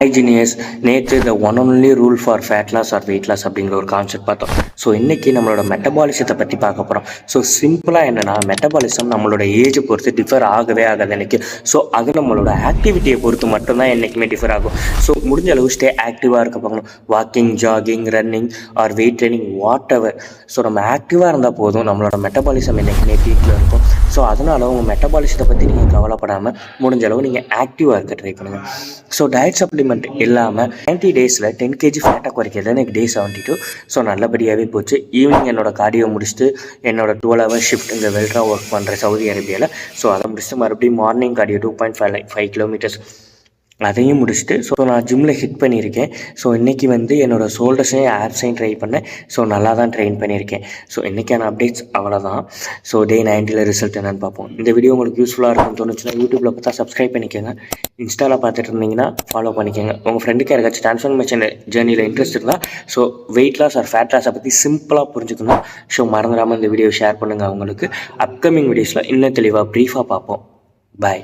ஹைஜீனியஸ் நேற்று the one only rule for fat loss or weight loss அப்படிங்கிற ஒரு concept பார்த்தோம். ஸோ இன்றைக்கி நம்மளோட மெட்டபாலிசத்தை பற்றி பார்க்க போகிறோம். ஸோ சிம்பிளாக என்னென்னா மெட்டபாலிசம் நம்மளோட ஏஜை பொறுத்து டிஃபர் ஆகவே ஆகாது எனக்கு. ஸோ அது நம்மளோட ஆக்டிவிட்டியை பொறுத்து மட்டும்தான் என்றைக்குமே டிஃபர் ஆகும். ஸோ முடிஞ்ச அளவு ஸ்டே ஆக்டிவாக இருக்க பார்க்கணும். Walking, jogging, running R weight training, what ever. So நம்ம ஆக்டிவாக இருந்தால் போதும், நம்மளோட மெட்டபாலிசம் என்றைக்குமே பீக்கில் இருக்கும். ஸோ அதனால் உங்கள் மெட்டபாலிசத்தை பற்றி நீங்கள் கவலைப்படாமல் முடிஞ்ச அளவு நீங்கள் ஆக்டிவாக இருக்க ட்ரை பண்ணுங்கள். ஸோ டயட் சப்ளிமெண்ட் இல்லாமல் 90 டேஸில் 10 kg ஃபேட்டை குறைக்கிறது எனக்கு டே 72. ஸோ நல்லபடியாகவே போச்சு. ஈவினிங் என்னோட கார்டியோ முடிச்சுட்டு என்னோட 12 hour ஷிஃப்ட் இங்கே வெல்ட்ரா ஒர்க் பண்ணுறேன் சவுதி அரேபியாவில். ஸோ அதை முடிச்சுட்டு மறுபடியும் மார்னிங் கார்டியோ 2.5 kilometers அதையும் முடிச்சுட்டு ஸோ நான் ஜிம்மில் ஹிட் பண்ணியிருக்கேன். ஸோ இன்றைக்கி என்னோடய ஷோல்டர்ஸையும் ஆப்ஸையும் ட்ரை பண்ணேன். ஸோ நல்லா தான் ட்ரெயின் பண்ணியிருக்கேன். ஸோ இன்றைக்கான அப்டேட்ஸ் அவ்வளோதான். ஸோ டே 90 ரிசல்ட் என்னென்னு பார்ப்போம். இந்த வீடியோ உங்களுக்கு யூஸ்ஃபுல்லாக இருக்கும்னு தோணுச்சுன்னா யூடியூப்பில் பார்த்தா சப்ஸ்கிரைப் பண்ணிக்கோங்க. இன்ஸ்டாவில் பார்த்துட்டு இருந்தீங்கன்னா ஃபாலோ பண்ணிக்கோங்க. உங்கள் ஃப்ரெண்டுக்கு யாருக்காச்சும் ட்ரான்ஸ்ஃபர்மேஷன் ஜேர்னியில் இன்ட்ரெஸ்ட் இருந்தால் so weight loss or fat லாஸை பற்றி சிம்பிளாக புரிஞ்சுக்கணும். ஸோ மறந்துடாமல் இந்த வீடியோ ஷேர் பண்ணுங்கள். அவங்களுக்கு அப்கமிங் வீடியோஸில் இன்னும் தெளிவாக ப்ரீஃபாக பார்ப்போம். பாய்.